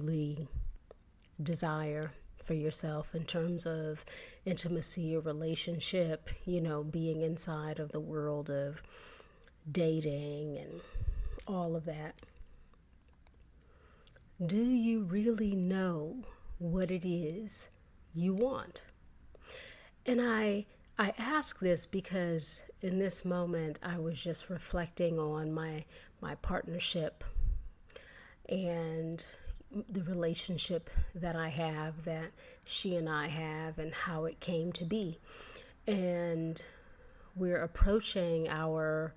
truly desire for yourself in terms of intimacy or relationship, being inside of the world of dating and all of that. Do you really know what it is you want? And I ask this because in this moment I was just reflecting on my partnership and the relationship that I have, that she and I have, and how it came to be. And we're approaching our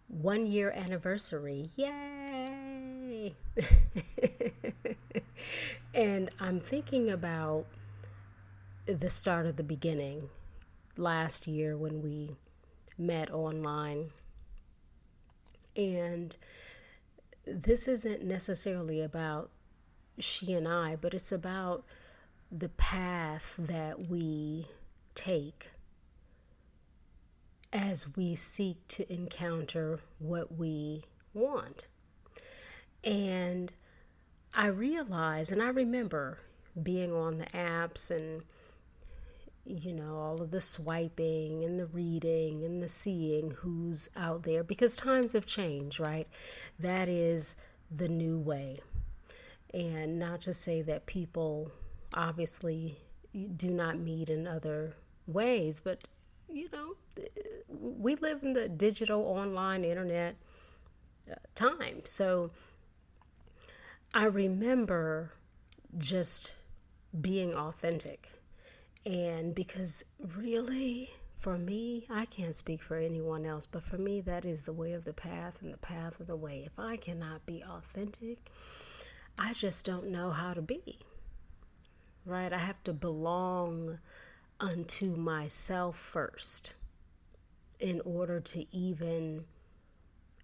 1 year anniversary. Yay! And I'm thinking about the start of the beginning last year when we met online. And this isn't necessarily about she and I, but it's about the path that we take as we seek to encounter what we want. And I realize, and I remember being on the apps and, all of the swiping and the reading and the seeing who's out there, because times have changed, right? That is the new way. And not to say that people obviously do not meet in other ways, but we live in the digital online internet time. So I remember just being authentic. And because really, for me, I can't speak for anyone else, but for me, that is the way of the path and the path of the way. If I cannot be authentic, I just don't know how to be, right? I have to belong unto myself first in order to even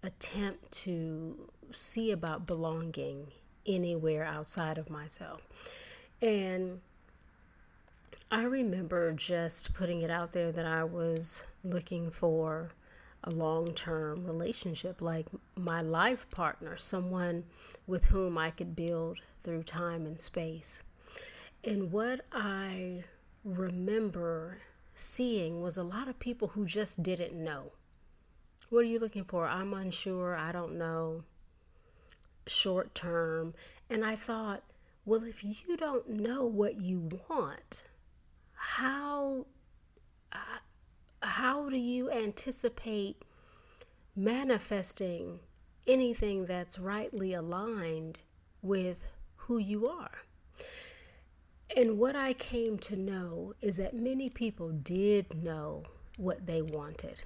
attempt to see about belonging anywhere outside of myself. And I remember just putting it out there that I was looking for a long-term relationship, like my life partner, someone with whom I could build through time and space. And what I remember seeing was a lot of people who just didn't know. What are you looking for? I'm unsure. I don't know. Short term. And I thought, well, if you don't know what you want, how do you anticipate manifesting anything that's rightly aligned with who you are? And what I came to know is that many people did know what they wanted,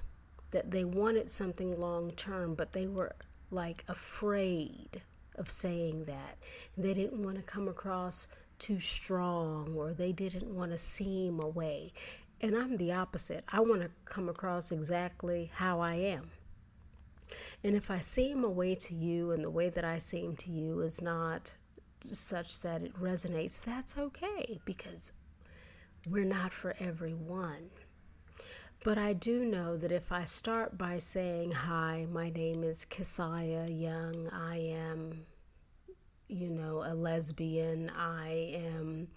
that they wanted something long term, but they were like afraid of saying that. They didn't want to come across too strong, or they didn't want to seem away. And I'm the opposite. I want to come across exactly how I am. And if I seem away to you and the way that I seem to you is not such that it resonates, that's okay, because we're not for everyone. But I do know that if I start by saying, hi, my name is Kissiah Young, I am, a lesbian, I am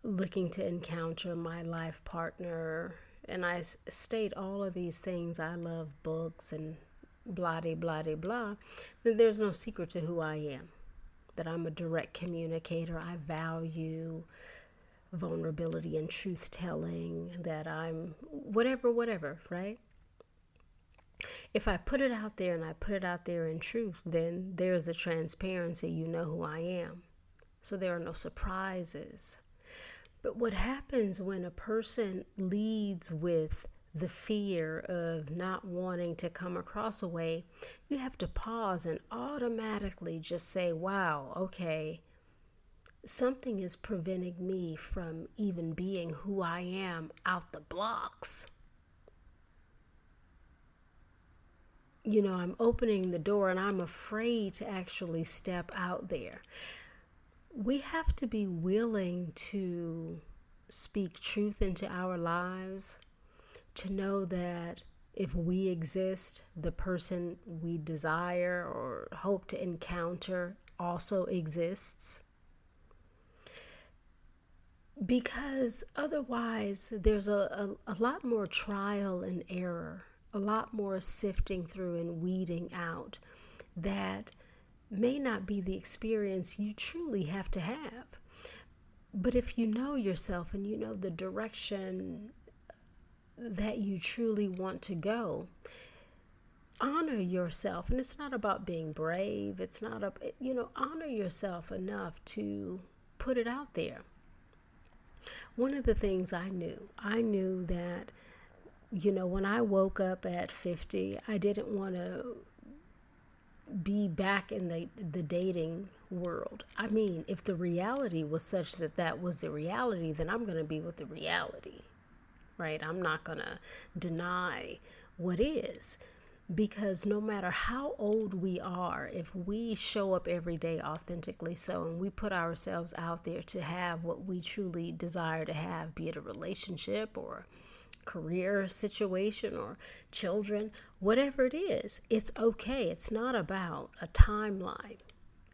looking to encounter my life partner, and I state all of these things, I love books and blah, de, blah, de, blah, then there's no secret to who I am. That I'm a direct communicator. I value vulnerability and truth telling, that I'm whatever, right? If I put it out there and I put it out there in truth, then there's the transparency, you know who I am. So there are no surprises. But what happens when a person leads with the fear of not wanting to come across a way, you have to pause and automatically just say, wow, okay, something is preventing me from even being who I am out the blocks. I'm opening the door and I'm afraid to actually step out there. We have to be willing to speak truth into our lives, to know that if we exist, the person we desire or hope to encounter also exists. Because otherwise, there's a lot more trial and error, a lot more sifting through and weeding out that may not be the experience you truly have to have. But if you know yourself and you know the direction that you truly want to go, honor yourself. And it's not about being brave. It's not honor yourself enough to put it out there. One of the things I knew that, when I woke up at 50, I didn't want to be back in the dating world. I mean, if the reality was such that was the reality, then I'm going to be with the reality, right? I'm not going to deny what is. Because no matter how old we are, if we show up every day authentically so, and we put ourselves out there to have what we truly desire to have, be it a relationship or career situation or children, whatever it is, it's okay. It's not about a timeline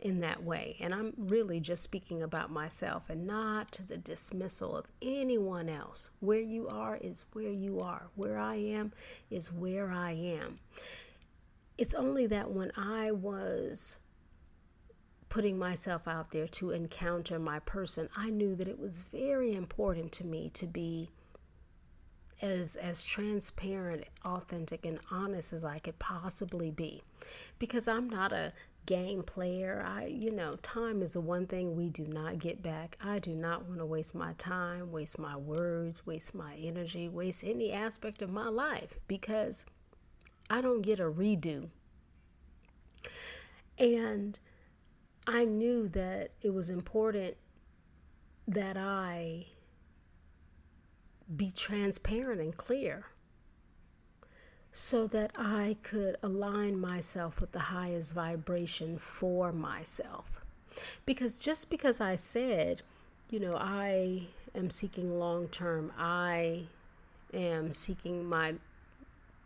in that way. And I'm really just speaking about myself and not the dismissal of anyone else. Where you are is where you are. Where I am is where I am. It's only that when I was putting myself out there to encounter my person, I knew that it was very important to me to be as transparent, authentic, and honest as I could possibly be. Because I'm not a game player. Time is the one thing we do not get back. I do not want to waste my time, waste my words, waste my energy, waste any aspect of my life, because I don't get a redo. And I knew that it was important that I be transparent and clear so that I could align myself with the highest vibration for myself. Because just because I said, I am seeking long-term, I am seeking my,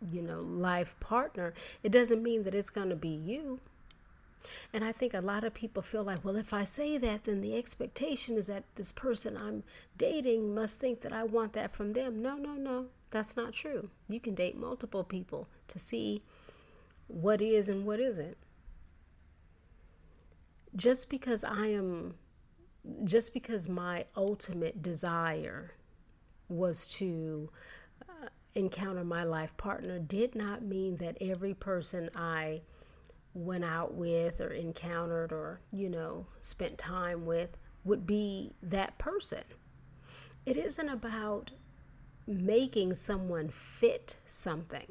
life partner, it doesn't mean that it's going to be you. And I think a lot of people feel like, well, if I say that, then the expectation is that this person I'm dating must think that I want that from them. No, that's not true. You can date multiple people to see what is and what isn't. Just because my ultimate desire was to encounter my life partner did not mean that every person I went out with or encountered or, spent time with would be that person. It isn't about making someone fit something.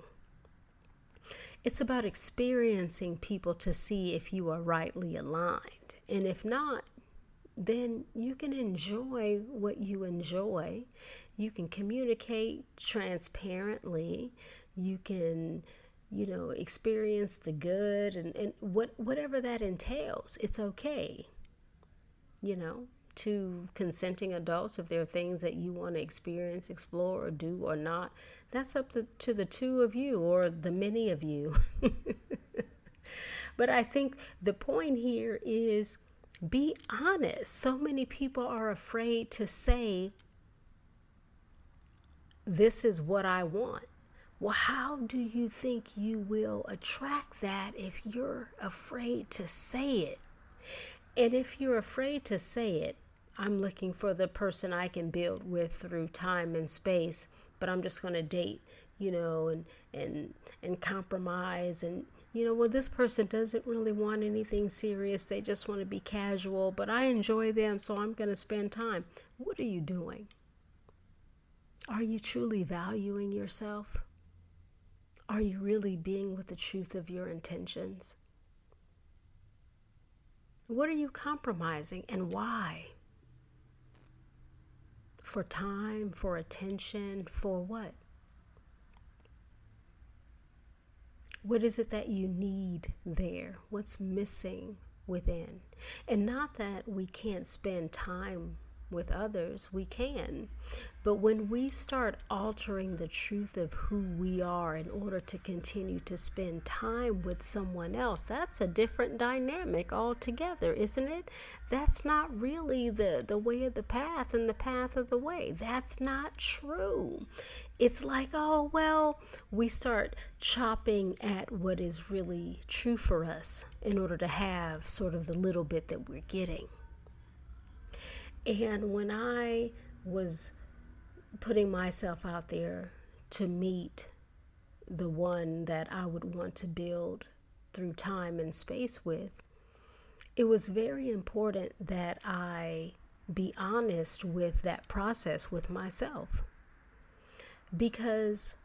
It's about experiencing people to see if you are rightly aligned. And if not, then you can enjoy what you enjoy. You can communicate transparently. You can experience the good and whatever that entails. It's okay. To consenting adults, if there are things that you want to experience, explore, or do or not, that's up to the two of you or the many of you. But I think the point here is be honest. So many people are afraid to say, this is what I want. Well, how do you think you will attract that if you're afraid to say it? And if you're afraid to say it, I'm looking for the person I can build with through time and space, but I'm just going to date, and compromise and, well, this person doesn't really want anything serious. They just want to be casual, but I enjoy them, so I'm going to spend time. What are you doing? Are you truly valuing yourself? Are you really being with the truth of your intentions? What are you compromising and why? For time, for attention, for what? What is it that you need there? What's missing within? And not that we can't spend time with others, we can. But when we start altering the truth of who we are in order to continue to spend time with someone else, that's a different dynamic altogether, isn't it? That's not really the way of the path and the path of the way. That's not true. It's like, oh, well, we start chopping at what is really true for us in order to have sort of the little bit that we're getting. And when I was putting myself out there to meet the one that I would want to build through time and space with, it was very important that I be honest with that process with myself. Because,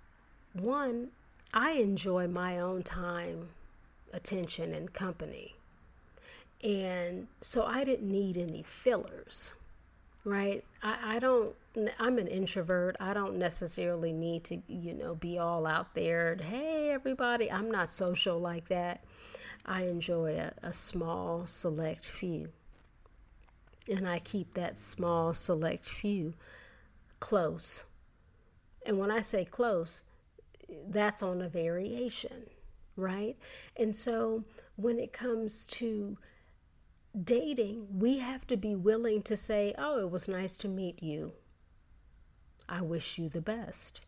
one, I enjoy my own time, attention, and company. And so I didn't need any fillers. Right? I'm an introvert. I don't necessarily need to, be all out there. Hey, everybody. I'm not social like that. I enjoy a small, select few. And I keep that small, select few close. And when I say close, that's on a variation, right? And so when it comes to dating, we have to be willing to say, oh, it was nice to meet you. I wish you the best.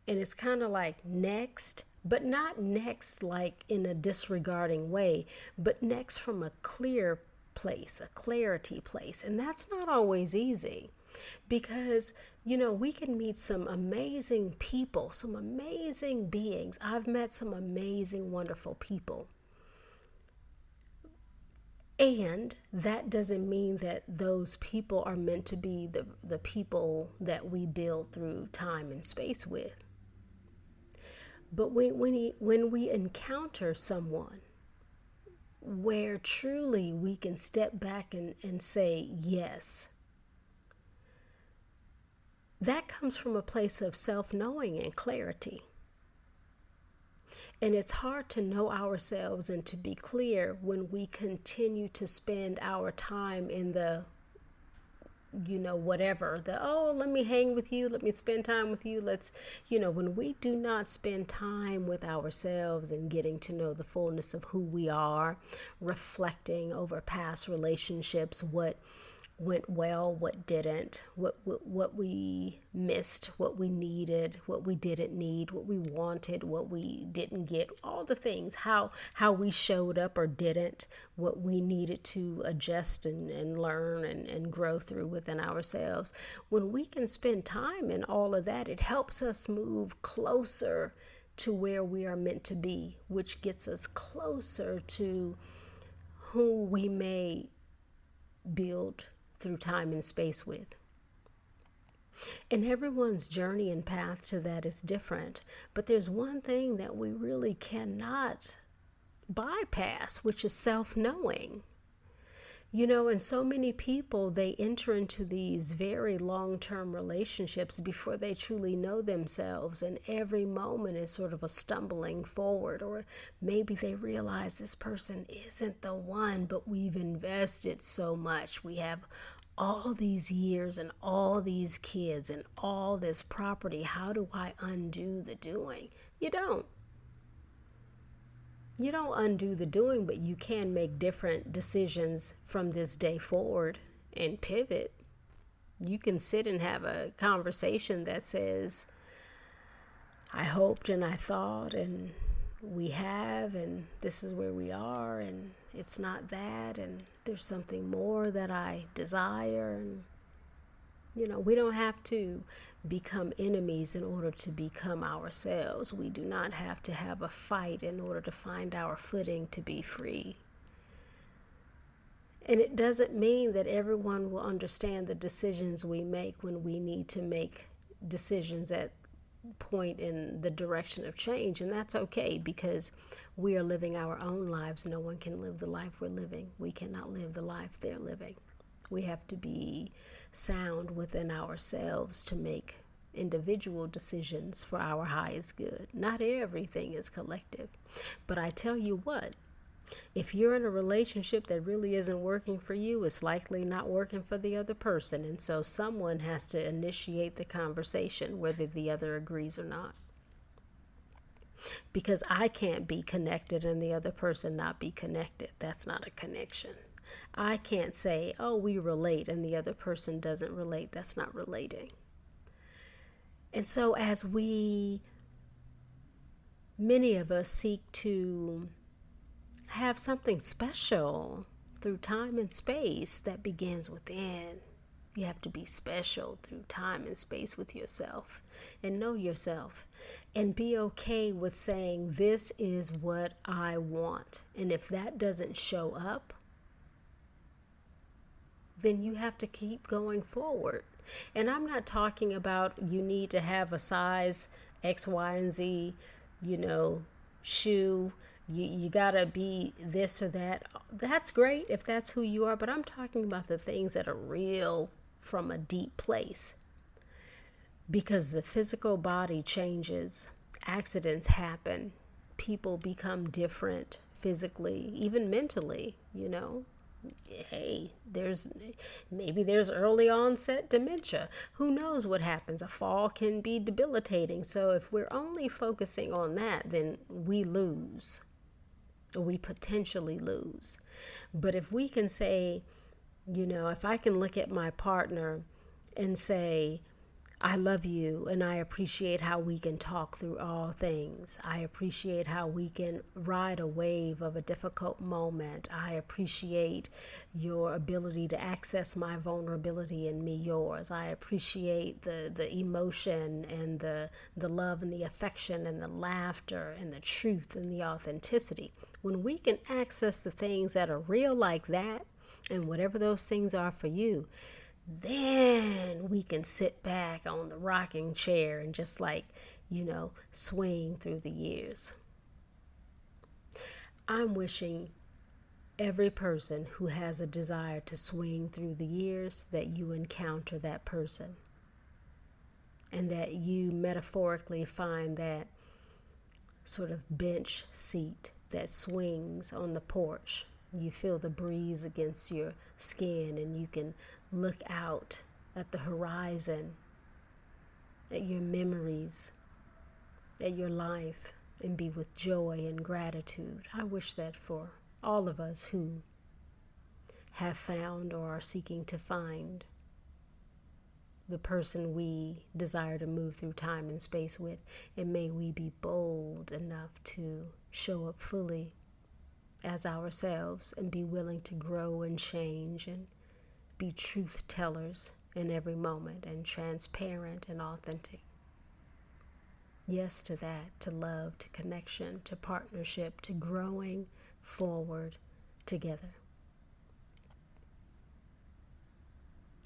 And it's kind of like next, but not next like in a disregarding way, but next from a clear place, a clarity place. And that's not always easy because, we can meet some amazing people, some amazing beings. I've met some amazing, wonderful people. And that doesn't mean that those people are meant to be the people that we build through time and space with. But when we encounter someone where truly we can step back and say yes, that comes from a place of self-knowing and clarity. And it's hard to know ourselves and to be clear when we continue to spend our time in the, let me hang with you, let me spend time with you. When we do not spend time with ourselves and getting to know the fullness of who we are, reflecting over past relationships, what went well, what didn't, what we missed, what we needed, what we didn't need, what we wanted, what we didn't get, all the things, how we showed up or didn't, what we needed to adjust and learn and grow through within ourselves. When we can spend time in all of that, it helps us move closer to where we are meant to be, which gets us closer to who we may build through time and space with. And everyone's journey and path to that is different. But there's one thing that we really cannot bypass, which is self-knowing. And so many people, they enter into these very long-term relationships before they truly know themselves. And every moment is sort of a stumbling forward. Or maybe they realize this person isn't the one, but we've invested so much. We have all these years and all these kids and all this property. How do I undo the doing? You don't. You don't undo the doing, but you can make different decisions from this day forward and pivot. You can sit and have a conversation that says, I hoped and I thought and we have, and this is where we are, and it's not that, and there's something more that I desire. And we don't have to become enemies in order to become ourselves. We do not have to have a fight in order to find our footing to be free. And it doesn't mean that everyone will understand the decisions we make when we need to make decisions at point in the direction of change. And that's okay, because we are living our own lives. No one can live the life we're living. We cannot live the life they're living. We have to be sound within ourselves to make individual decisions for our highest good. Not everything is collective. But I tell you what, If you're in a relationship that really isn't working for you, it's likely not working for the other person. And so someone has to initiate the conversation, whether the other agrees or not. Because I can't be connected and the other person not be connected. That's not a connection. I can't say, oh, we relate, and the other person doesn't relate. That's not relating. And so as many of us seek to have something special through time and space that begins within. You have to be special through time and space with yourself and know yourself and be okay with saying, this is what I want. And if that doesn't show up, then you have to keep going forward. And I'm not talking about you need to have a size X, Y, and Z, shoe. You gotta be this or that. That's great if that's who you are, but I'm talking about the things that are real from a deep place. Because the physical body changes, accidents happen, people become different physically, even mentally, Hey, there's early onset dementia. Who knows what happens? A fall can be debilitating. So if we're only focusing on that, then we lose. Or we potentially lose. But if we can say, if I can look at my partner and say, I love you and I appreciate how we can talk through all things. I appreciate how we can ride a wave of a difficult moment. I appreciate your ability to access my vulnerability and me yours. I appreciate the emotion and the love and the affection and the laughter and the truth and the authenticity. When we can access the things that are real like that, and whatever those things are for you, then we can sit back on the rocking chair and just swing through the years. I'm wishing every person who has a desire to swing through the years that you encounter that person and that you metaphorically find that sort of bench seat that swings on the porch. You feel the breeze against your skin and you can look out at the horizon, at your memories, at your life, and be with joy and gratitude. I wish that for all of us who have found or are seeking to find the person we desire to move through time and space with. And may we be bold enough to show up fully as ourselves and be willing to grow and change and be truth tellers in every moment and transparent and authentic. Yes to that, to love, to connection, to partnership, to growing forward together.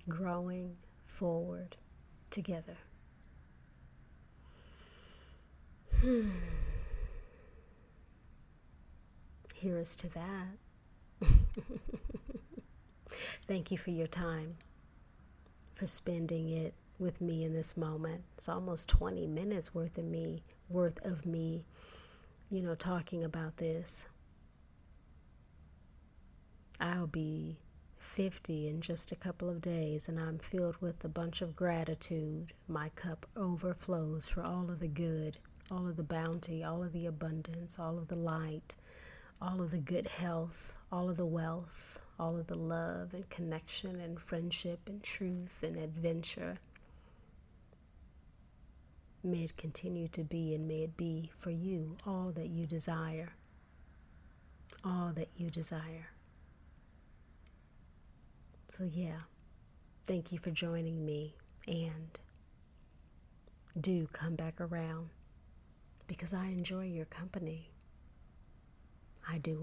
Growing forward together. Here's to that. Thank you for your time, for spending it with me in this moment. It's almost 20 minutes worth of me, talking about this. I'll be 50 in just a couple of days, and I'm filled with a bunch of gratitude. My cup overflows for all of the good, all of the bounty, all of the abundance, all of the light, all of the good health, all of the wealth, all of the love and connection and friendship and truth and adventure. May it continue to be, and may it be for you all that you desire. All that you desire. So thank you for joining me, and do come back around because I enjoy your company. I do.